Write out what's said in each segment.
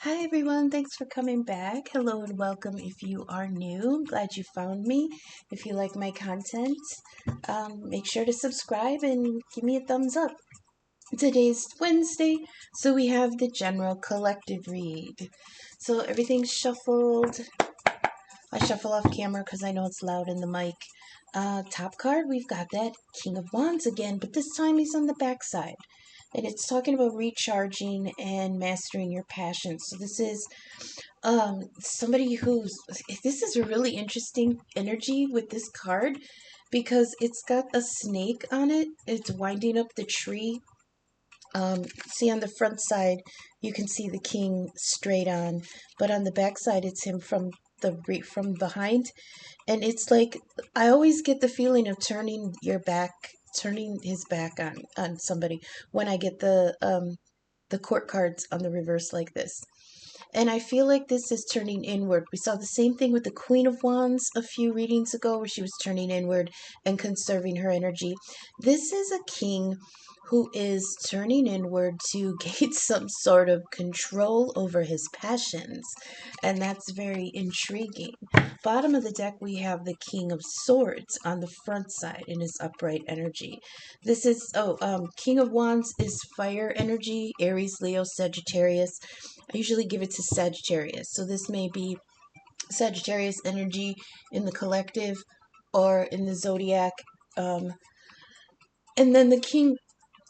Hi everyone, thanks for coming back. Hello and welcome if you are new. I'm glad you found me. If you like my content, make sure to subscribe and give me a thumbs up. Today's Wednesday, so we have the general collective read. So everything's shuffled. I shuffle off camera because I know it's loud in the mic. Top card, we've got that King of Wands again, but this time he's on the back side. And it's talking about recharging and mastering your passion. So this is somebody this is a really interesting energy with this card because it's got a snake on it. It's winding up the tree. See on the front side, you can see the king straight on, but on the back side, it's him from behind, and it's like I always get the feeling of turning his back on somebody when I get the court cards on the reverse like this. And I feel like this is turning inward. We saw the same thing with the Queen of Wands a few readings ago where she was turning inward and conserving her energy. This is a king who is turning inward to gain some sort of control over his passions. And that's very intriguing. Bottom of the deck, we have the King of Swords on the front side in his upright energy. This is, King of Wands is fire energy, Aries, Leo, Sagittarius. I usually give it to Sagittarius. So this may be Sagittarius energy in the collective or in the zodiac. And then the King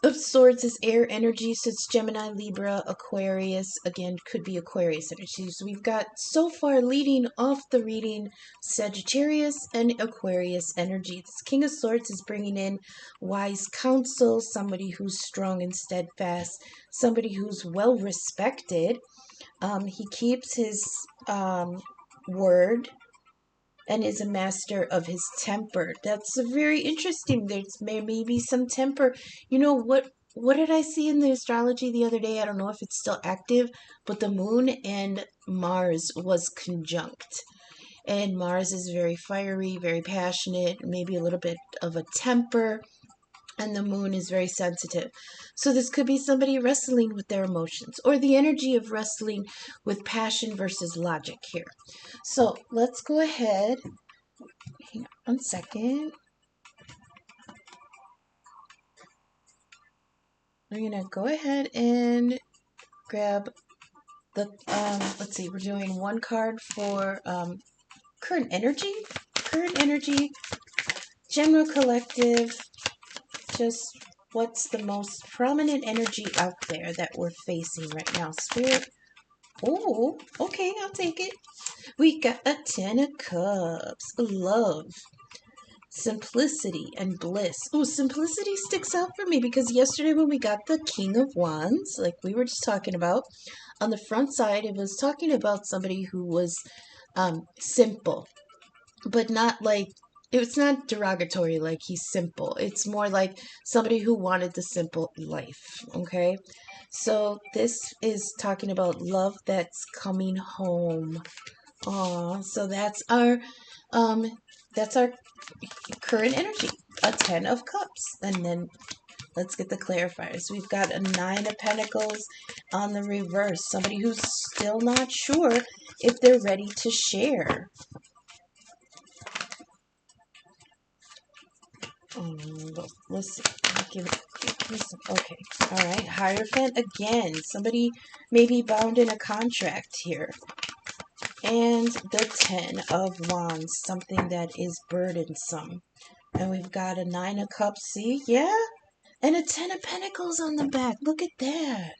of Swords is air energy, so it's Gemini, Libra, Aquarius. Again, could be Aquarius energy. So we've got so far leading off the reading Sagittarius and Aquarius energy. This King of Swords is bringing in wise counsel, somebody who's strong and steadfast, somebody who's well respected. He keeps his word and is a master of his temper. That's very interesting. There's maybe some temper. You know what did I see in the astrology the other day? I don't know if it's still active, but the moon and Mars was conjunct. And Mars is very fiery, very passionate, maybe a little bit of a temper. And the moon is very sensitive. So this could be somebody wrestling with their emotions or the energy of wrestling with passion versus logic here. So let's go ahead. Hang on 1 second. We're going to go ahead and grab the, let's see, we're doing one card for current energy, general collective, just what's the most prominent energy out there that we're facing right now. Spirit. Oh, okay, I'll take it. We got a 10 of Cups. Love, simplicity, and bliss. Oh, simplicity sticks out for me because yesterday when we got the King of Wands, like we were just talking about, on the front side, it was talking about somebody who was simple, but not like, it's not derogatory like he's simple. It's more like somebody who wanted the simple life, okay? So this is talking about love that's coming home. So that's our current energy, a 10 of Cups. And then let's get the clarifiers. We've got a 9 of Pentacles on the reverse. Somebody who's still not sure if they're ready to share. Listen, listen. Okay, all right. Hierophant again. Somebody may be bound in a contract here. And the 10 of Wands, something that is burdensome. And we've got a 9 of Cups. See, yeah, and a 10 of Pentacles on the back. Look at that.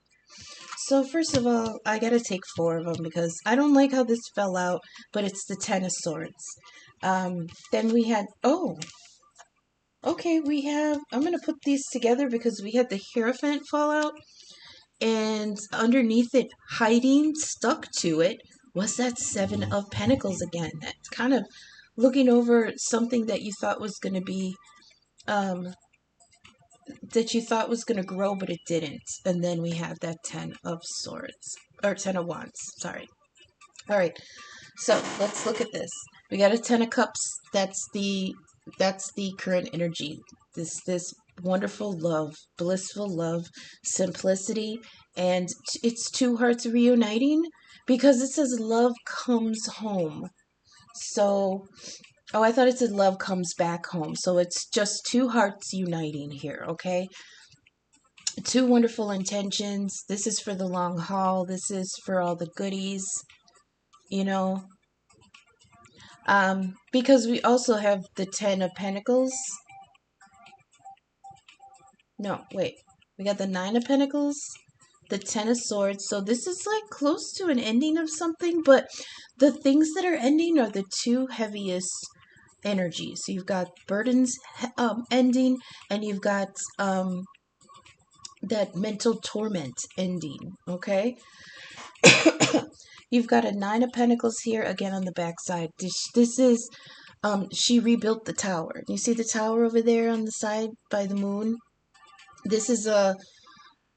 So first of all, I gotta take 4 of them because I don't like how this fell out, but it's the 10 of Swords. Then we had, okay, we have, I'm going to put these together because we had the Hierophant fall out, and underneath it, hiding, stuck to it, was that 7 of Pentacles again. That's kind of looking over something that you thought was going to be, that you thought was going to grow, but it didn't. And then we have that 10 of Swords, or 10 of Wands, sorry. All right, so let's look at this. We got a 10 of Cups. That's the current energy. This wonderful love, blissful love, simplicity, and it's two hearts reuniting. because it says love comes home. So, oh, I thought it said love comes back home. So it's just two hearts uniting here, okay? Two wonderful intentions. This is for the long haul. This is for all the goodies, you know. Because we also have the Ten of Pentacles. No, wait. We got the Nine of Pentacles, the Ten of Swords. So this is like close to an ending of something, but the things that are ending are the two heaviest energies. So you've got burdens ending, and you've got that mental torment ending, okay? You've got a Nine of Pentacles here again on the backside. This is she rebuilt the tower. You see the tower over there on the side by the moon? This is a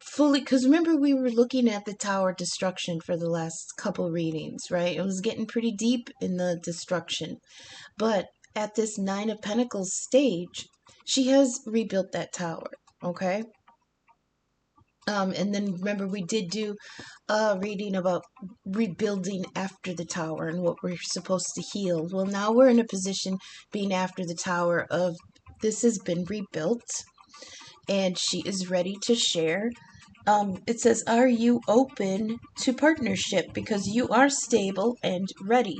fully, because remember we were looking at the tower destruction for the last couple readings, right? It was getting pretty deep in the destruction. But at this Nine of Pentacles stage, she has rebuilt that tower, okay? And then remember we did do a reading about rebuilding after the tower and what we're supposed to heal. Well, now we're in a position being after the tower of this has been rebuilt and she is ready to share. It says, are you open to partnership? Because you are stable and ready.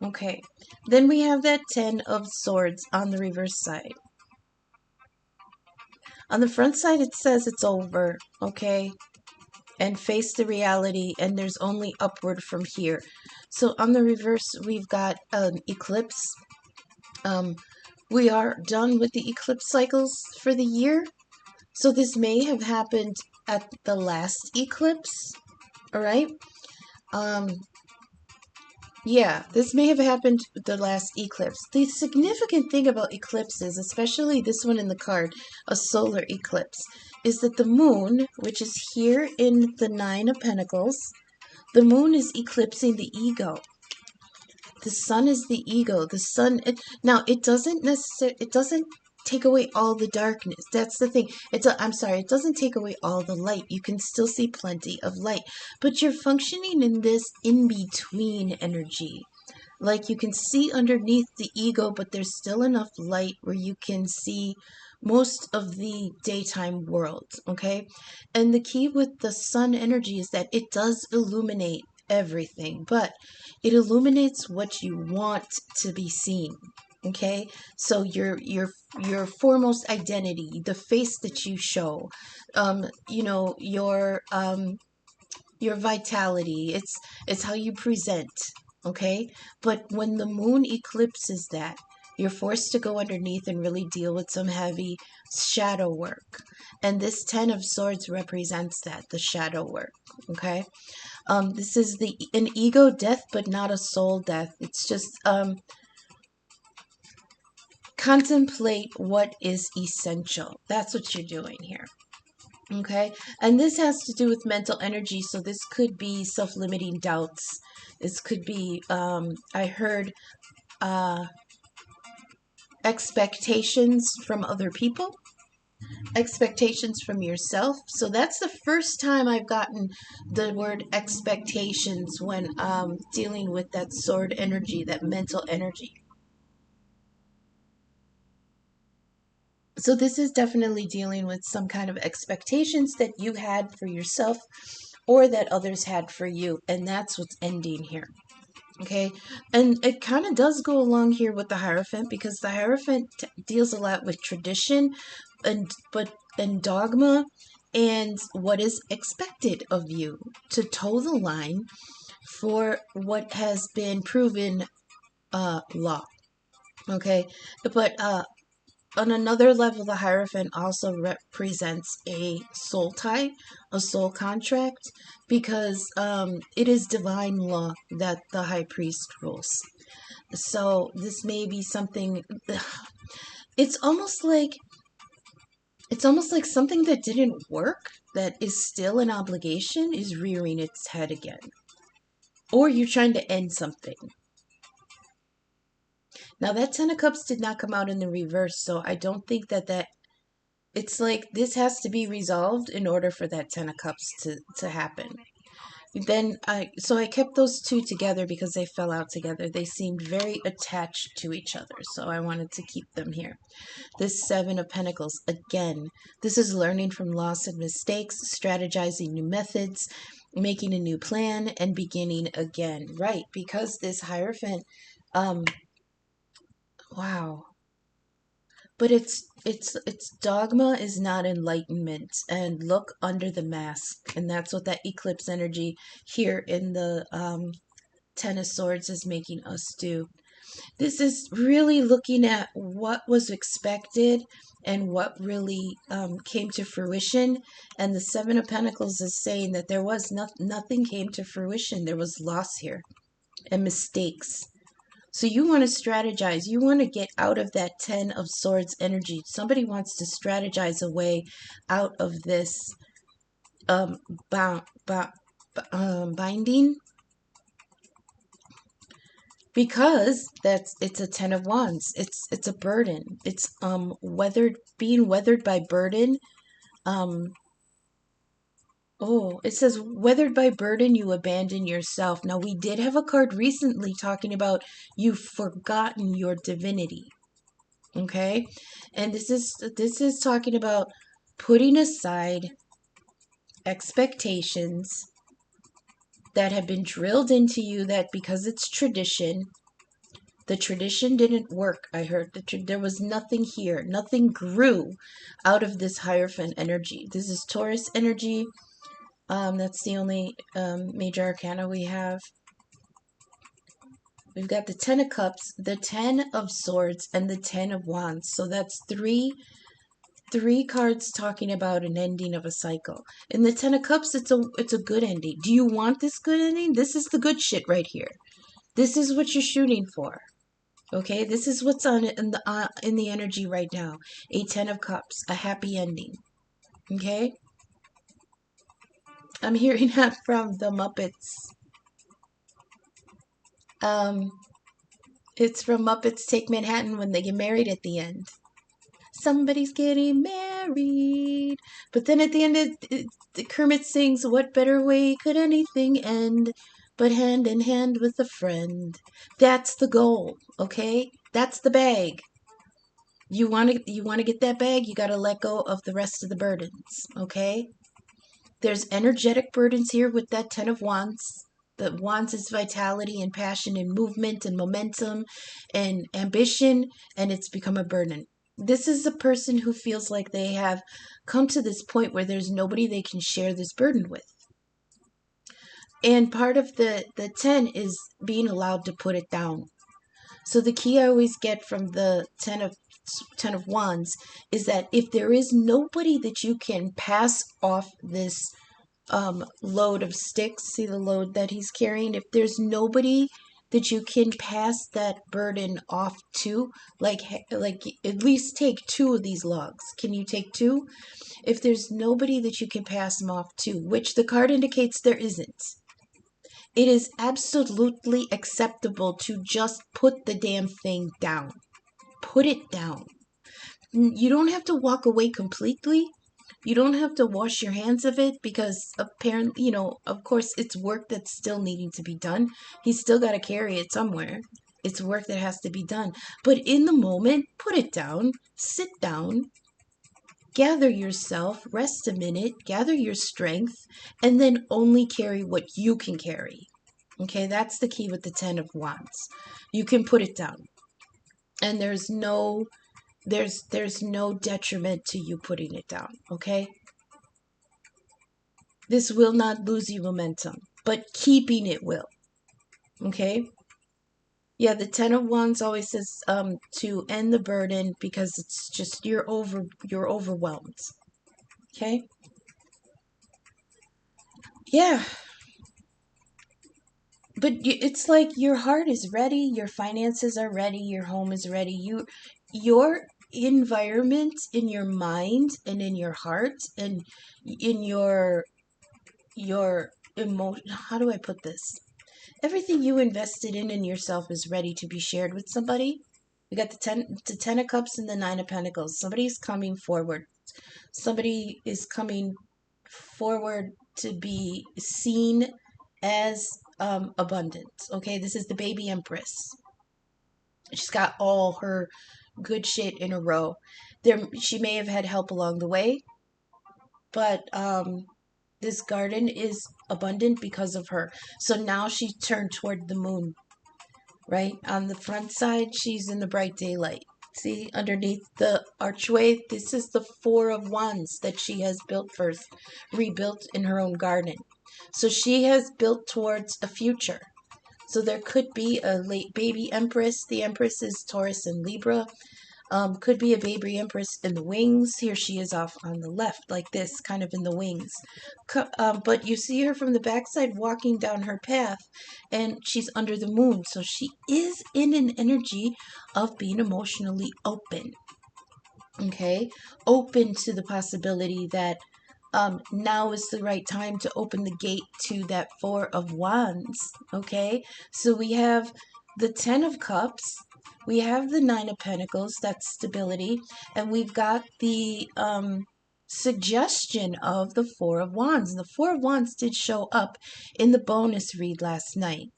Okay. Then we have that Ten of Swords on the reverse side. On the front side, it says it's over, okay? And face the reality, and there's only upward from here. So on the reverse, we've got an eclipse. We are done with the eclipse cycles for the year. So this may have happened at the last eclipse, all right? Yeah, this may have happened the last eclipse. The significant thing about eclipses, especially this one in the card, a solar eclipse, is that the moon, which is here in the Nine of Pentacles, the moon is eclipsing the ego. The sun is the ego. The sun, now it doesn't necessarily, it doesn't take away all the darkness. That's the thing. I'm sorry, it doesn't take away all the light. You can still see plenty of light, but you're functioning in this in-between energy. Like you can see underneath the ego, but there's still enough light where you can see most of the daytime world, okay? And the key with the sun energy is that it does illuminate everything, but it illuminates what you want to be seen. Okay, so your foremost identity, the face that you show, you know, your vitality, it's how you present, okay? But when the moon eclipses that, you're forced to go underneath and really deal with some heavy shadow work. And this Ten of Swords represents that, the shadow work, okay? This is an ego death, but not a soul death. It's just contemplate what is essential. That's what you're doing here. Okay, and this has to do with mental energy, so this could be self-limiting doubts. This could be, I heard, expectations from other people, expectations from yourself. So that's the first time I've gotten the word expectations when dealing with that sword energy, that mental energy. So this is definitely dealing with some kind of expectations that you had for yourself or that others had for you. And that's what's ending here. Okay. And it kind of does go along here with the Hierophant, because the Hierophant deals a lot with tradition and dogma and what is expected of you to toe the line for what has been proven law. Okay. But on another level, the Hierophant also represents a soul tie, a soul contract, because it is divine law that the High Priest rules. So this may be something. It's almost like something that didn't work, that is still an obligation, is rearing its head again, or you're trying to end something. Now, that Ten of Cups did not come out in the reverse, so I don't think that it's like this has to be resolved in order for that Ten of Cups to happen. then I kept those two together because they fell out together. They seemed very attached to each other, so I wanted to keep them here. This Seven of Pentacles, again, this is learning from loss and mistakes, strategizing new methods, making a new plan, and beginning again. Right, because this Hierophant, um, wow. But its dogma is not enlightenment. And look under the mask. And that's what that eclipse energy here in the Ten of Swords is making us do. This is really looking at what was expected and what really came to fruition. And the Seven of Pentacles is saying that there was nothing came to fruition. There was loss here and mistakes. So you want to strategize. You want to get out of that Ten of Swords energy. Somebody wants to strategize a way out of this um, binding, because it's a Ten of Wands. It's a burden. It's being weathered by burden. Oh, it says weathered by burden, you abandon yourself. Now we did have a card recently talking about you've forgotten your divinity. Okay? And this is talking about putting aside expectations that have been drilled into you, that because it's tradition, the tradition didn't work. I heard there was nothing here. Nothing grew out of this Hierophant energy. This is Taurus energy. That's the only major arcana we have. We've got the Ten of Cups, the Ten of Swords, and the Ten of Wands. So that's three cards talking about an ending of a cycle. In the Ten of Cups, it's a good ending. Do you want this good ending? This is the good shit right here. This is what you're shooting for. Okay, this is what's on in the energy right now. A Ten of Cups, a happy ending. Okay, I'm hearing that from the Muppets. It's from Muppets Take Manhattan when they get married at the end. Somebody's getting married. But then at the end, Kermit sings, what better way could anything end but hand in hand with a friend? That's the goal, okay? That's the bag. You want to get that bag, you got to let go of the rest of the burdens, okay? There's energetic burdens here with that Ten of Wands. The Wands is vitality and passion and movement and momentum and ambition, and it's become a burden. This is a person who feels like they have come to this point where there's nobody they can share this burden with. And part of the 10 is being allowed to put it down. So the key I always get from the 10 of Wands is that if there is nobody that you can pass off this load of sticks, see the load that he's carrying, if there's nobody that you can pass that burden off to, like at least take 2 of these logs. Can you take 2? If there's nobody that you can pass them off to, which the card indicates there isn't, it is absolutely acceptable to just put the damn thing down. Put it down. You don't have to walk away completely. You don't have to wash your hands of it, because apparently, of course, it's work that's still needing to be done. He's still got to carry it somewhere. It's work that has to be done. But in the moment, put it down, sit down, gather yourself, rest a minute, gather your strength, and then only carry what you can carry. Okay, that's the key with the 10 of Wands. You can put it down. And there's no detriment to you putting it down, okay? This will not lose you momentum, but keeping it will, okay? Yeah, the 10 of Wands always says to end the burden, because it's just you're overwhelmed, okay? Yeah. But it's like your heart is ready, your finances are ready, your home is ready. Your environment in your mind and in your heart and in your emotion, how do I put this? Everything you invested in yourself is ready to be shared with somebody. We got the 10 of Cups and the 9 of Pentacles. Somebody's coming forward. Somebody is coming forward to be seen as abundance. Okay, this is the baby empress. She's got all her good shit in a row. She may have had help along the way, but this garden is abundant because of her. So now she's turned toward the moon, right? On the front side, she's in the bright daylight. See, underneath the archway, this is the Four of Wands that she has built first, rebuilt in her own garden. So she has built towards a future. So there could be a late baby empress. The empress is Taurus and Libra. Could be a baby empress in the wings. Here she is off on the left, like this, kind of in the wings. But you see her from the backside walking down her path, and she's under the moon. So she is in an energy of being emotionally open. Okay? Open to the possibility that now is the right time to open the gate to that Four of Wands. Okay? So we have the Ten of Cups. We have the Nine of Pentacles, that's stability, and we've got the suggestion of the Four of Wands. The Four of Wands did show up in the bonus read last night,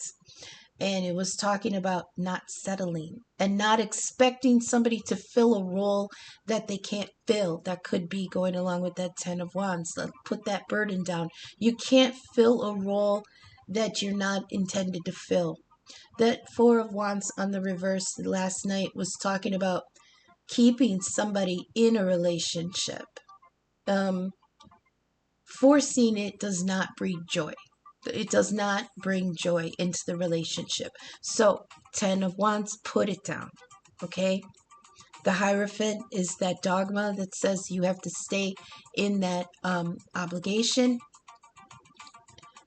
and it was talking about not settling and not expecting somebody to fill a role that they can't fill. That could be going along with that Ten of Wands. Put that burden down. You can't fill a role that you're not intended to fill. That Four of Wands on the reverse last night was talking about keeping somebody in a relationship. Forcing it does not breed joy. It does not bring joy into the relationship. So, Ten of Wands, put it down. Okay? The Hierophant is that dogma that says you have to stay in that obligation.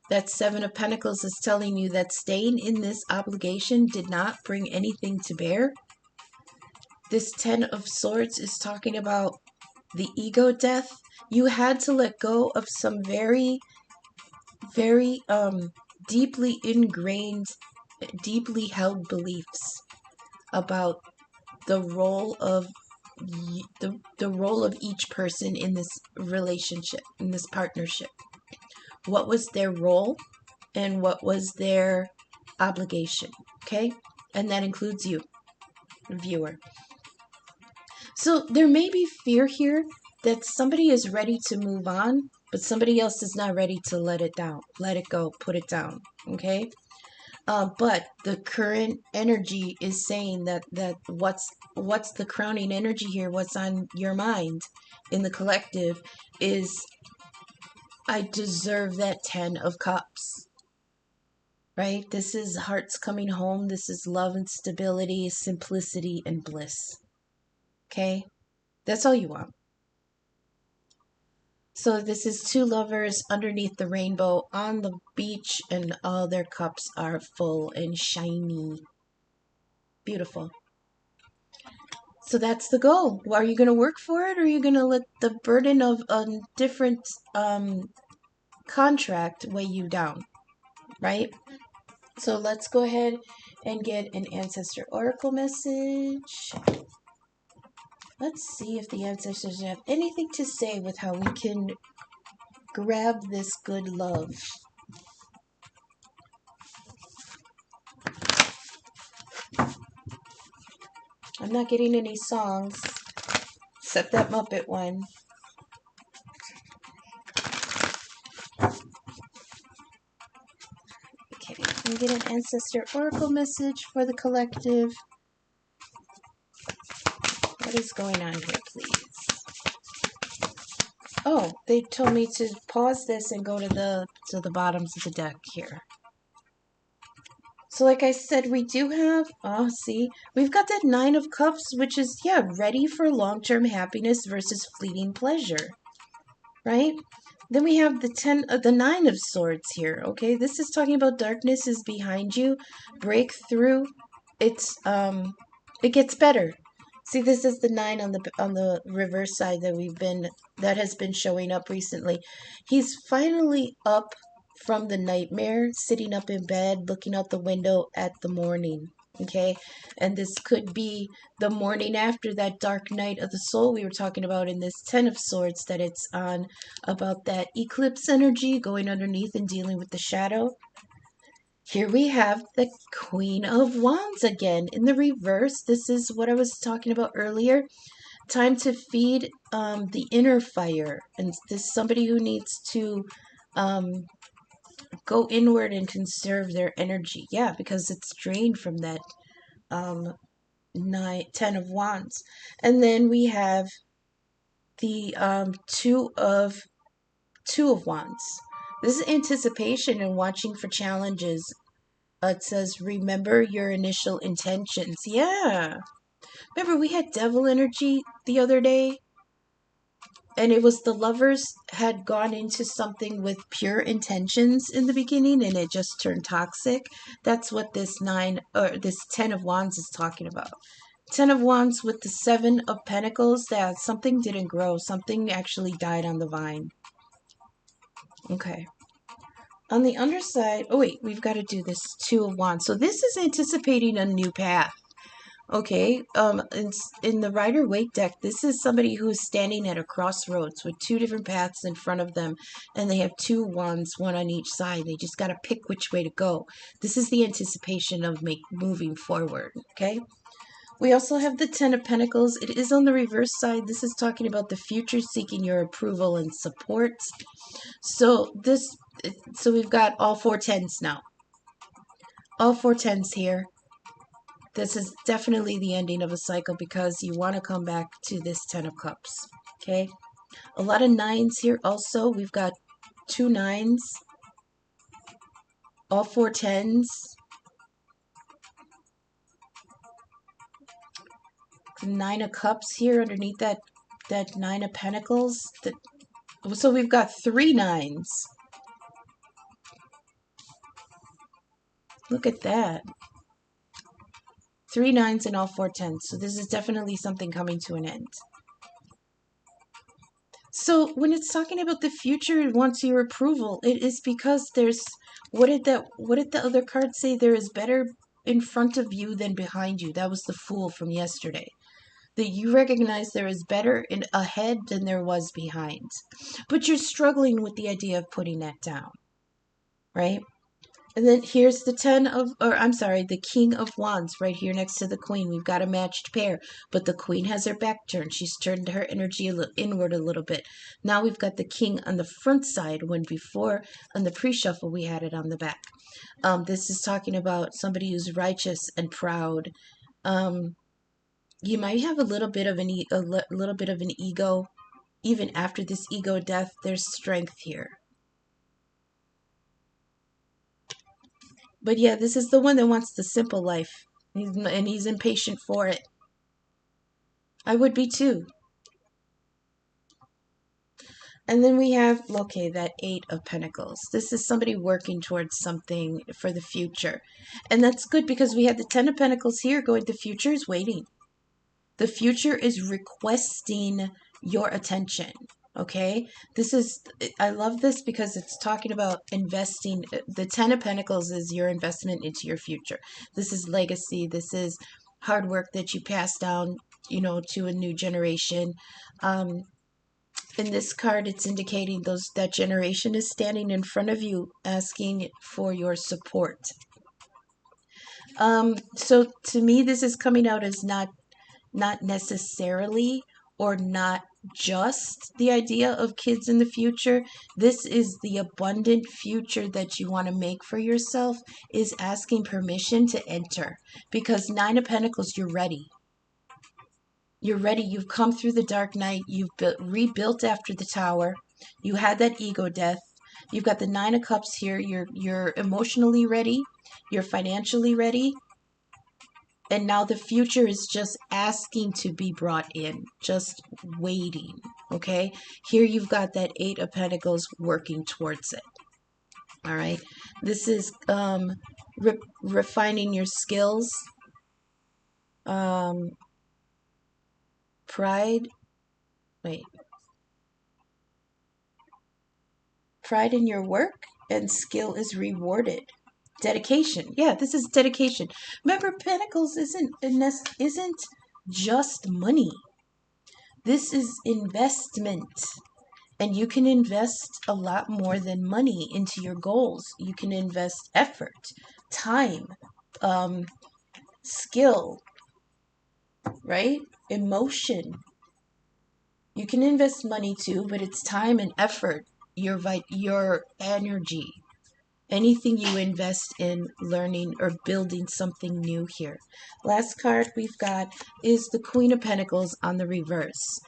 That Seven of Pentacles is telling you that staying in this obligation did not bring anything to bear. This Ten of Swords is talking about the ego death. You had to let go of some very, very deeply ingrained, deeply held beliefs about the role of the role of each person in this relationship, in this partnership. What was their role and what was their obligation, okay? And that includes you, viewer. So there may be fear here that somebody is ready to move on, but somebody else is not ready to let it down, let it go, put it down, okay? But the current energy is saying that what's the crowning energy here, what's on your mind in the collective is, I deserve that Ten of Cups, right? This is hearts coming home. This is love and stability, simplicity and bliss, okay? That's all you want. So this is two lovers underneath the rainbow on the beach, and all their cups are full and shiny. Beautiful. So that's the goal. Are you going to work for it, or are you going to let the burden of a different contract weigh you down, right? So let's go ahead and get an Ancestor Oracle message. Let's see if the ancestors have anything to say with how we can grab this good love. I'm not getting any songs, except that Muppet one. Okay, let me get an Ancestor Oracle message for the collective. What is going on here, please? Oh, they told me to pause this and go to the bottoms of the deck here. So like I said, we do have, see, we've got that Nine of Cups, which is, yeah, ready for long-term happiness versus fleeting pleasure, right? Then we have the Nine of Swords here, okay? This is talking about darkness is behind you, breakthrough. It gets better. See, this is the 9 on the reverse side that has been showing up recently. He's finally up from the nightmare, sitting up in bed, looking out the window at the morning. Okay, and this could be the morning after that dark night of the soul we were talking about in this Ten of Swords that it's on, about that eclipse energy going underneath and dealing with the shadow. Here we have the Queen of Wands again in the reverse. This is what I was talking about earlier. Time to feed the inner fire, and this is somebody who needs to um, go inward and conserve their energy. Yeah, because it's drained from that um, Ten of Wands. And then we have the Two of Wands. This is anticipation and watching for challenges. It says, remember your initial intentions. Yeah. Remember, we had devil energy the other day, and it was the lovers had gone into something with pure intentions in the beginning, and it just turned toxic. That's what this Ten of Wands is talking about. Ten of Wands with the Seven of Pentacles, that something didn't grow. Something actually died on the vine. Okay. On the underside, oh wait, we've got to do this Two of Wands. So this is anticipating a new path. Okay, in the Rider-Waite deck, this is somebody who's standing at a crossroads with two different paths in front of them, and they have two wands, one on each side. They just got to pick which way to go. This is the anticipation of moving forward, okay? We also have the Ten of Pentacles. It is on the reverse side. This is talking about the future seeking your approval and support. So we've got all four tens now. All four tens here. This is definitely the ending of a cycle because you want to come back to this Ten of Cups. Okay. A lot of nines here also. We've got two nines. All four tens. Nine of Cups here underneath that Nine of Pentacles. So we've got three nines. Look at that. Three nines and all four tens. So this is definitely something coming to an end. So when it's talking about the future and wants your approval, it is because there's what did the other card say? There is better in front of you than behind you. That was the Fool from yesterday. That you recognize there is better in ahead than there was behind. But you're struggling with the idea of putting that down. Right? And then here's the the King of Wands right here next to the Queen. We've got a matched pair, but the Queen has her back turned. She's turned her energy inward a little bit. Now we've got the King on the front side, when before on the pre-shuffle we had it on the back. This is talking about somebody who's righteous and proud. You might have a little bit of an ego. Even after this ego death, there's strength here. But yeah, this is the one that wants the simple life. And he's impatient for it. I would be too. And then we have, okay, that Eight of Pentacles. This is somebody working towards something for the future. And that's good because we have the Ten of Pentacles here going, the future is waiting. The future is requesting your attention. Okay, I love this because it's talking about investing. The Ten of Pentacles is your investment into your future. This is legacy. This is hard work that you pass down, to a new generation. In this card, it's indicating that generation is standing in front of you, asking for your support. So to me, this is coming out as not necessarily or not just the idea of kids in the future. This is the abundant future that you want to make for yourself, is asking permission to enter. Because Nine of Pentacles, you're ready. You're ready. You've come through the dark night. You've rebuilt after the Tower. You had that ego death. You've got the Nine of Cups here. You're emotionally ready. You're financially ready. And now the future is just asking to be brought in, just waiting, okay? Here you've got that Eight of Pentacles working towards it, all right? This is refining your skills, pride in your work, and skill is rewarded. dedication. Yeah, this is dedication. Remember, Pentacles isn't just money. This is investment. And you can invest a lot more than money into your goals. You can invest effort, time, skill, right? Emotion. You can invest money too, but it's time and effort, your energy. Anything you invest in learning or building something new here. Last card we've got is the Queen of Pentacles on the reverse.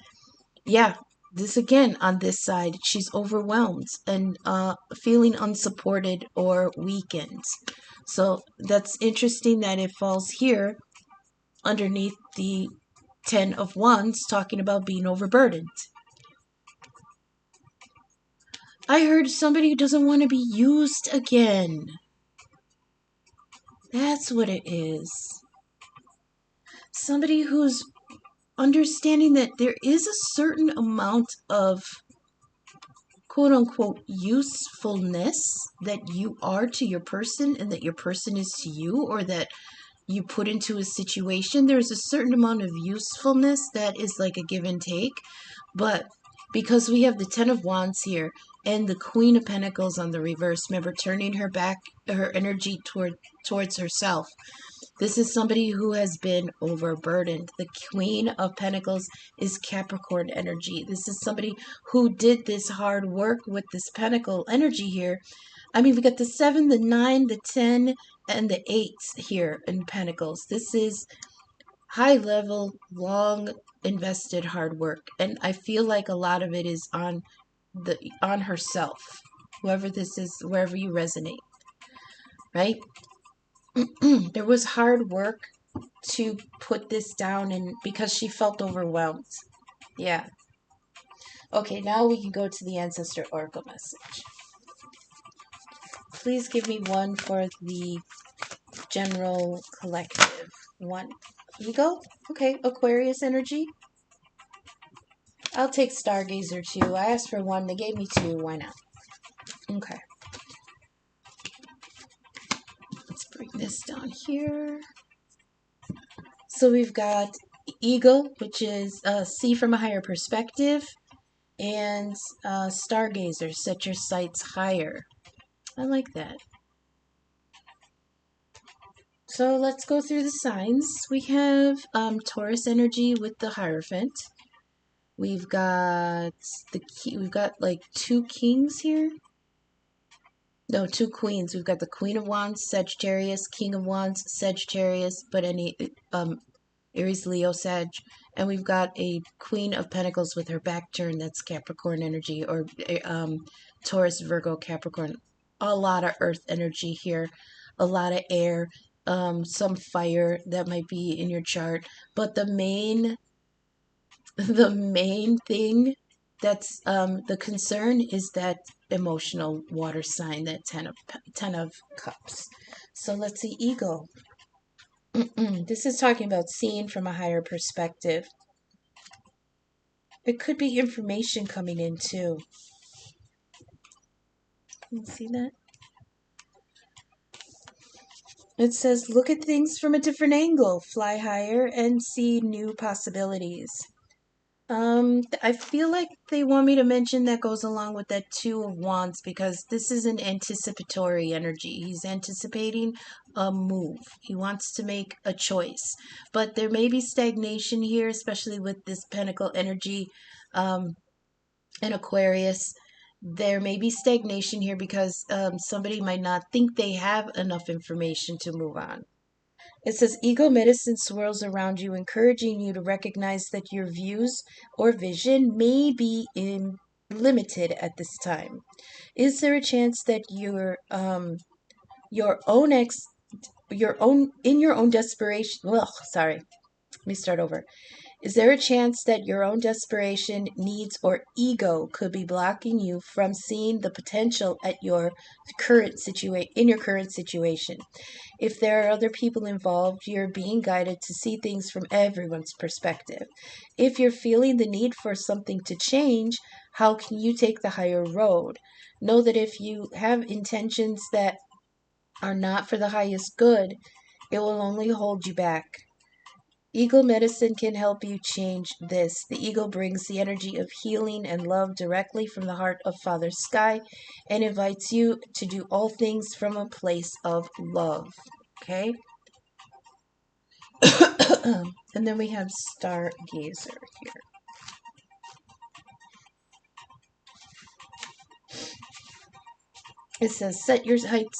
Yeah, this again on this side, she's overwhelmed and feeling unsupported or weakened. So that's interesting that it falls here underneath the 10 of Wands, talking about being overburdened. I heard somebody who doesn't want to be used again. That's what it is. Somebody who's understanding that there is a certain amount of quote unquote usefulness that you are to your person and that your person is to you, or that you put into a situation. There's a certain amount of usefulness that is like a give and take. But because we have the 10 of Wands here and the Queen of Pentacles on the reverse, remember, turning her back, her energy towards herself. This is somebody who has been overburdened. The Queen of Pentacles is Capricorn energy. This is somebody who did this hard work with this Pentacle energy here. I mean, we got the 7, the 9, the 10, and the 8 here in Pentacles. This is high level, long invested hard work. And I feel like a lot of it is on herself. Whoever this is, wherever you resonate, right? There was hard work to put this down, and because she felt overwhelmed. Yeah. Okay, now we can go to the Ancestor Oracle message. Please give me one for the general collective. One. Ego? Okay, Aquarius energy. I'll take Stargazer too. I asked for one, they gave me two. Why not? Okay. Let's bring this down here. So we've got Ego, which is see from a higher perspective, and Stargazer, set your sights higher. I like that. So let's go through the signs. We have Taurus energy with the Hierophant. We've got we've got like two kings here. No, two queens. We've got the Queen of Wands, Sagittarius, King of Wands, Sagittarius, but any Aries, Leo, Sag. And we've got a Queen of Pentacles with her back turned. That's Capricorn energy, or Taurus, Virgo, Capricorn. A lot of earth energy here, a lot of air, some fire that might be in your chart. But the main thing that's the concern is that emotional water sign, that 10 of Cups. So let's see, Ego. This is talking about seeing from a higher perspective. It could be information coming in too. Can you see that? It says, look at things from a different angle, fly higher, and see new possibilities. I feel like they want me to mention that goes along with that 2 of Wands, because this is an anticipatory energy. He's anticipating a move. He wants to make a choice. But there may be stagnation here, especially with this Pentacle energy in Aquarius. There may be stagnation here because somebody might not think they have enough information to move on. It says, ego medicine swirls around you, encouraging you to recognize that your views or vision may be limited at this time. Is there a chance that in your own desperation? Well, sorry. Let me start over. Is there a chance that your own desperation, needs, or ego could be blocking you from seeing the potential at your current situation? If there are other people involved, you're being guided to see things from everyone's perspective. If you're feeling the need for something to change, how can you take the higher road? Know that if you have intentions that are not for the highest good, it will only hold you back. Eagle medicine can help you change this. The eagle brings the energy of healing and love directly from the heart of Father Sky and invites you to do all things from a place of love. Okay? And then we have Stargazer here. It says set your sights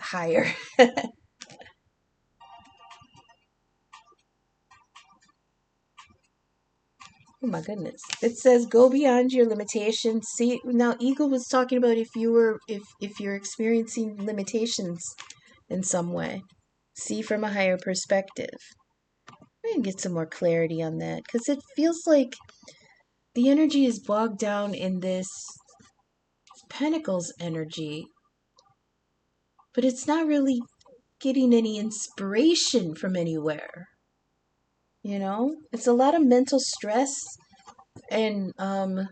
higher. Oh my goodness. It says go beyond your limitations. See, now Eagle was talking about if you're experiencing limitations in some way. See from a higher perspective. I'm gonna get some more clarity on that because it feels like the energy is bogged down in this Pentacles energy, but it's not really getting any inspiration from anywhere. You know, it's a lot of mental stress and um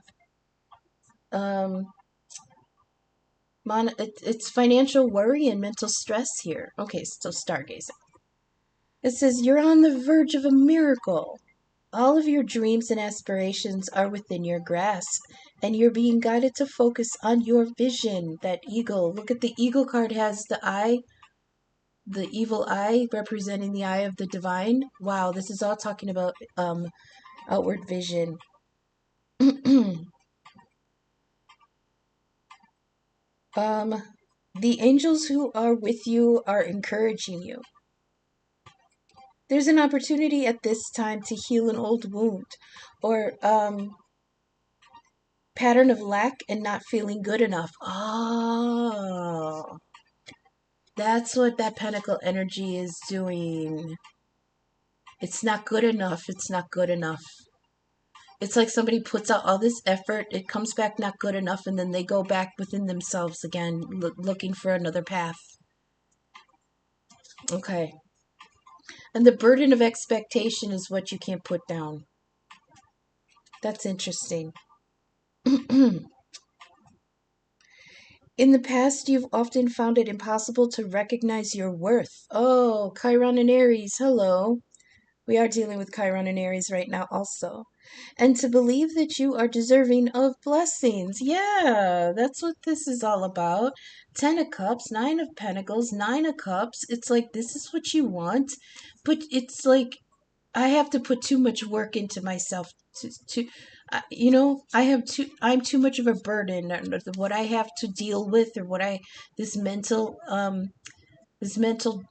it's financial worry and mental stress here. Okay, so stargazing. It says you're on the verge of a miracle. All of your dreams and aspirations are within your grasp, and you're being guided to focus on your vision. That eagle. Look at the eagle card has the eye, the evil eye representing the eye of the divine. Wow, this is all talking about outward vision. The angels who are with you are encouraging you. There's an opportunity at this time to heal an old wound or pattern of lack and not feeling good enough. Oh, that's what that pentacle energy is doing. It's not good enough. It's not good enough. It's like somebody puts out all this effort, it comes back not good enough, and then they go back within themselves again, looking for another path. Okay. And the burden of expectation is what you can't put down. That's interesting. In the past, you've often found it impossible to recognize your worth. Oh, Chiron and Aries, hello. We are dealing with Chiron and Aries right now also. And to believe that you are deserving of blessings. Yeah, that's what this is all about. 10 of Cups, 9 of Pentacles, 9 of Cups. It's like, this is what you want. But it's like, I have to put too much work into myself to I'm too much of a burden. What I have to deal with, or this mental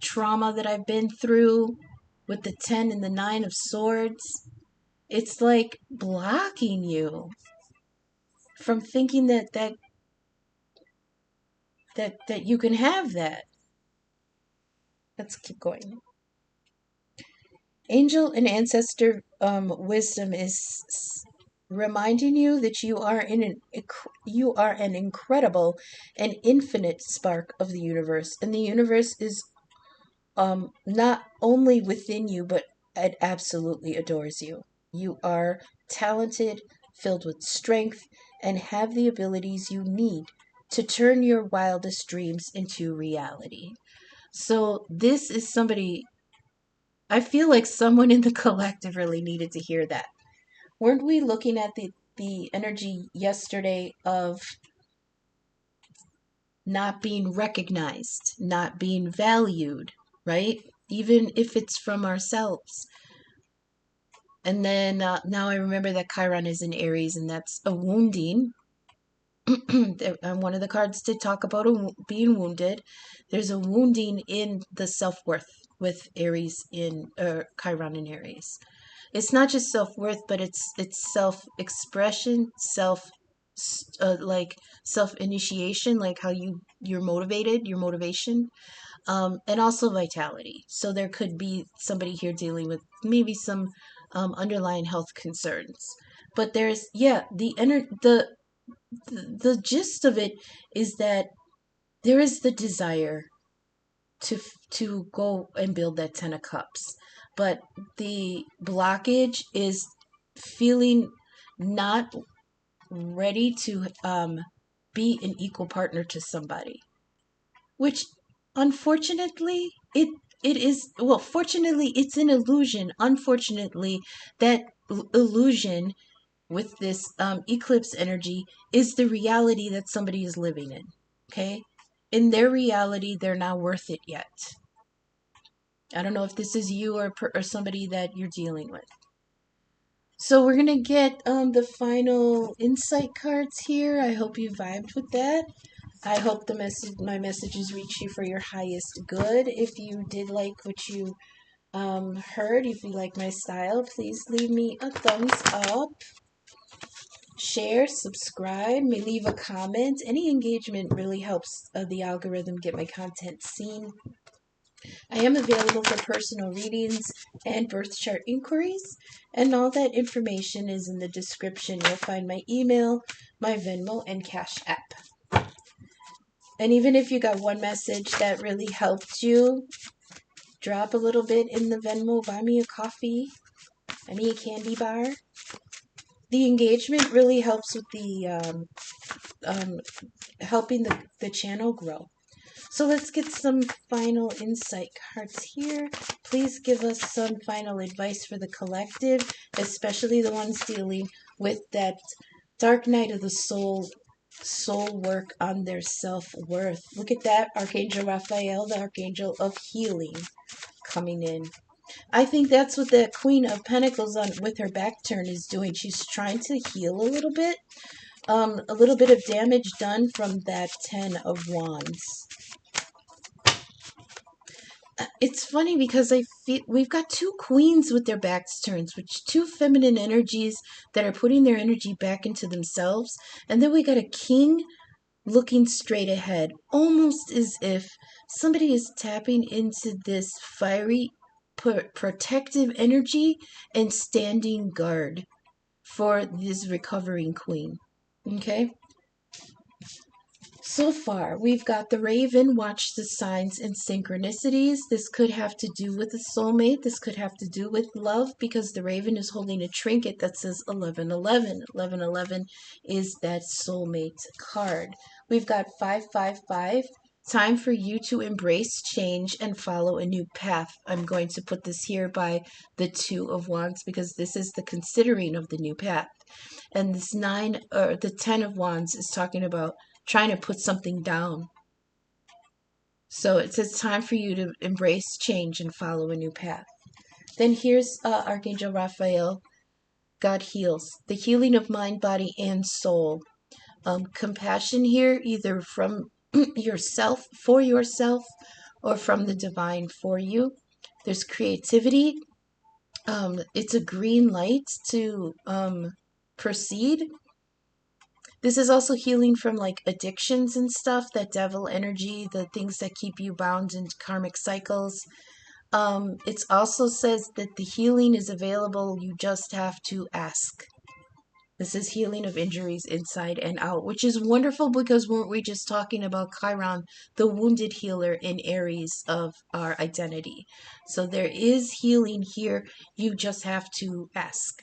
trauma that I've been through with the 10 and the 9 of swords. It's like blocking you from thinking that you can have that. Let's keep going. Angel and ancestor wisdom is reminding you that you are an incredible and infinite spark of the universe, and the universe is not only within you, but it absolutely adores you. You are talented, filled with strength, and have the abilities you need to turn your wildest dreams into reality. So this is somebody, I feel like someone in the collective really needed to hear that. Weren't we looking at the energy yesterday of not being recognized, not being valued, right? Even if it's from ourselves. And then now I remember that Chiron is in Aries, and that's a wounding. One of the cards did talk about being wounded. There's a wounding in the self-worth with Aries in Chiron in Aries. It's not just self-worth, but it's self-expression, like self-initiation, like how you're motivated, your motivation, and also vitality. So there could be somebody here dealing with maybe some underlying health concerns. But there's the gist of it is that there is the desire to go and build that 10 of cups, but the blockage is feeling not ready to be an equal partner to somebody, which unfortunately it is. Well, fortunately it's an illusion. Unfortunately, that illusion with this eclipse energy is the reality that somebody is living in. Okay, in their reality they're not worth it yet. I don't know if this is you or somebody that you're dealing with. So we're gonna get the final insight cards here. I hope you vibed with that. I hope my messages reach you for your highest good. If you did like what you heard, if you like my style, please leave me a thumbs up, share, subscribe, may leave a comment. Any engagement really helps the algorithm get my content seen. I am available for personal readings and birth chart inquiries, and all that information is in the description. You'll find my email, my Venmo, and Cash App. And even if you got one message that really helped you, drop a little bit in the Venmo, buy me a coffee, buy me a candy bar. The engagement really helps with the helping the channel grow. So let's get some final insight cards here. Please give us some final advice for the collective, especially the ones dealing with that dark night of the soul work on their self-worth. Look at that, Archangel Raphael, the Archangel of Healing, coming in. I think that's what the Queen of Pentacles on with her back turn is doing. She's trying to heal a little bit of damage done from that Ten of Wands. It's funny because I feel we've got two queens with their backs turned, which two feminine energies that are putting their energy back into themselves, and then we got a king looking straight ahead, almost as if somebody is tapping into this fiery, protective energy and standing guard for this recovering queen. Okay? So far, we've got the Raven, watch the signs and synchronicities. This could have to do with a soulmate. This could have to do with love, because the Raven is holding a trinket that says 1111. 1111 is that soulmate card. We've got 555. Time for you to embrace change and follow a new path. I'm going to put this here by the Two of Wands because this is the considering of the new path. And this the 10 of Wands is talking about trying to put something down. So it says time for you to embrace change and follow a new path. Then here's Archangel Raphael. God heals. The healing of mind, body, and soul. Compassion here, either from yourself, for yourself, or from the divine for you. There's creativity. It's a green light to proceed. This is also healing from like addictions and stuff, that devil energy, the things that keep you bound in karmic cycles. It also says that the healing is available, you just have to ask. This is healing of injuries inside and out, which is wonderful because weren't we just talking about Chiron, the wounded healer in Aries of our identity? So there is healing here, you just have to ask.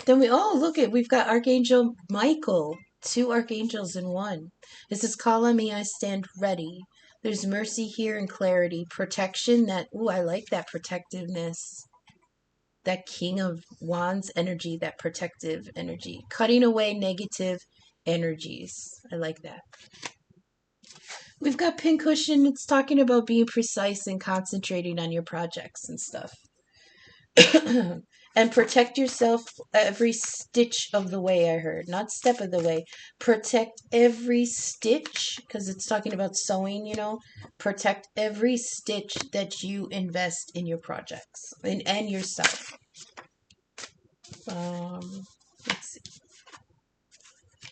Then we've got Archangel Michael, two archangels in one. This is call on me, I stand ready. There's mercy here and clarity, protection. I like that protectiveness. That King of Wands energy, that protective energy, cutting away negative energies. I like that. We've got Pincushion. It's talking about being precise and concentrating on your projects and stuff. And protect yourself every stitch of the way, I heard. Not step of the way. Protect every stitch, because it's talking about sewing, Protect every stitch that you invest in your projects and yourself. Let's see.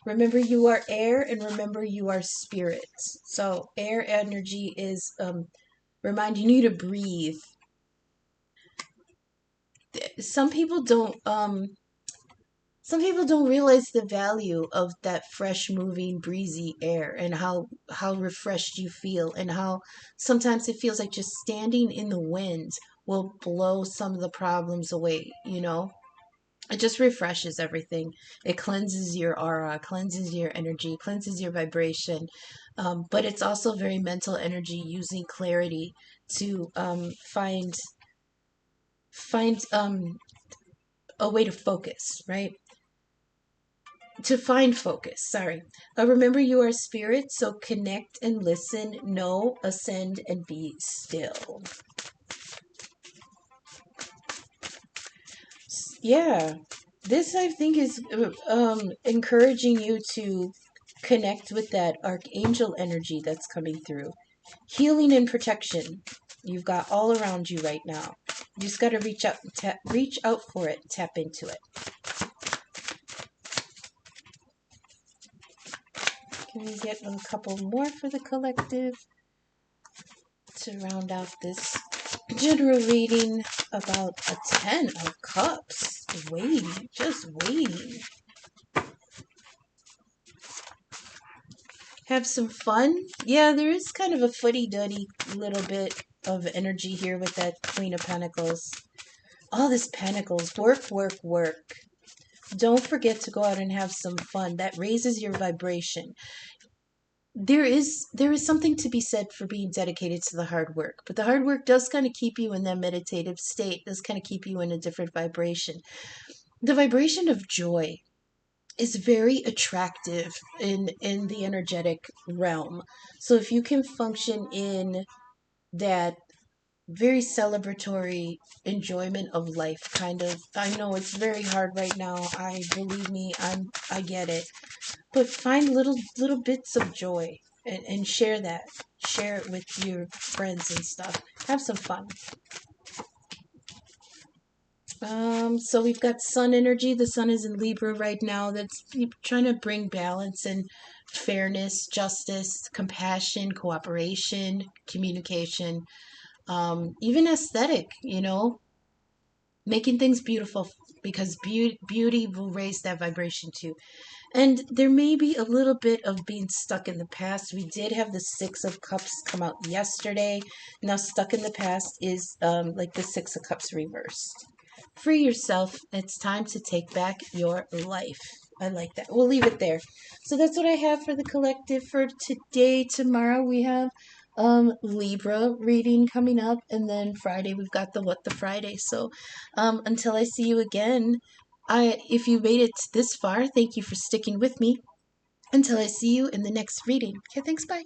Remember you are air, and remember you are spirit. So air energy is reminding you to breathe. Some people don't realize the value of that fresh moving breezy air, and how refreshed you feel, and how sometimes it feels like just standing in the wind will blow some of the problems away. It just refreshes everything. It cleanses your aura, cleanses your energy, cleanses your vibration. But it's also very mental energy, using clarity to find a way to focus, right? To find focus. Sorry. Remember, you are spirit, so connect and listen, know, ascend, and be still. Yeah, this I think is encouraging you to connect with that archangel energy that's coming through. Healing and protection. You've got all around you right now. You just got to reach out for it, tap into it. Can we get a couple more for the collective to round out this general reading about a 10 of cups? Waiting, just waiting. Have some fun. Yeah, there is kind of a footy-duddy little bit of energy here with that Queen of Pentacles. All this Pentacles. Work, work, work. Don't forget to go out and have some fun. That raises your vibration. There is something to be said for being dedicated to the hard work, but the hard work does kind of keep you in that meditative state, does kind of keep you in a different vibration. The vibration of joy is very attractive in the energetic realm. So if you can function in that very celebratory enjoyment of life kind of, I know it's very hard right now, believe me, I get it, but find little bits of joy and share it with your friends and stuff. Have some fun. So we've got sun energy. The sun is in Libra right now. That's trying to bring balance and fairness, justice, compassion, cooperation, communication, even aesthetic, making things beautiful, because beauty will raise that vibration too. And there may be a little bit of being stuck in the past. We did have the Six of Cups come out yesterday. Now, stuck in the past is like the Six of Cups reversed. Free yourself. It's time to take back your life. I like that. We'll leave it there. So that's what I have for the collective for today. Tomorrow we have Libra reading coming up, and then Friday we've got the What the Friday. So until I see you again, if you made it this far, thank you for sticking with me. Until I see you in the next reading. Okay, thanks, bye.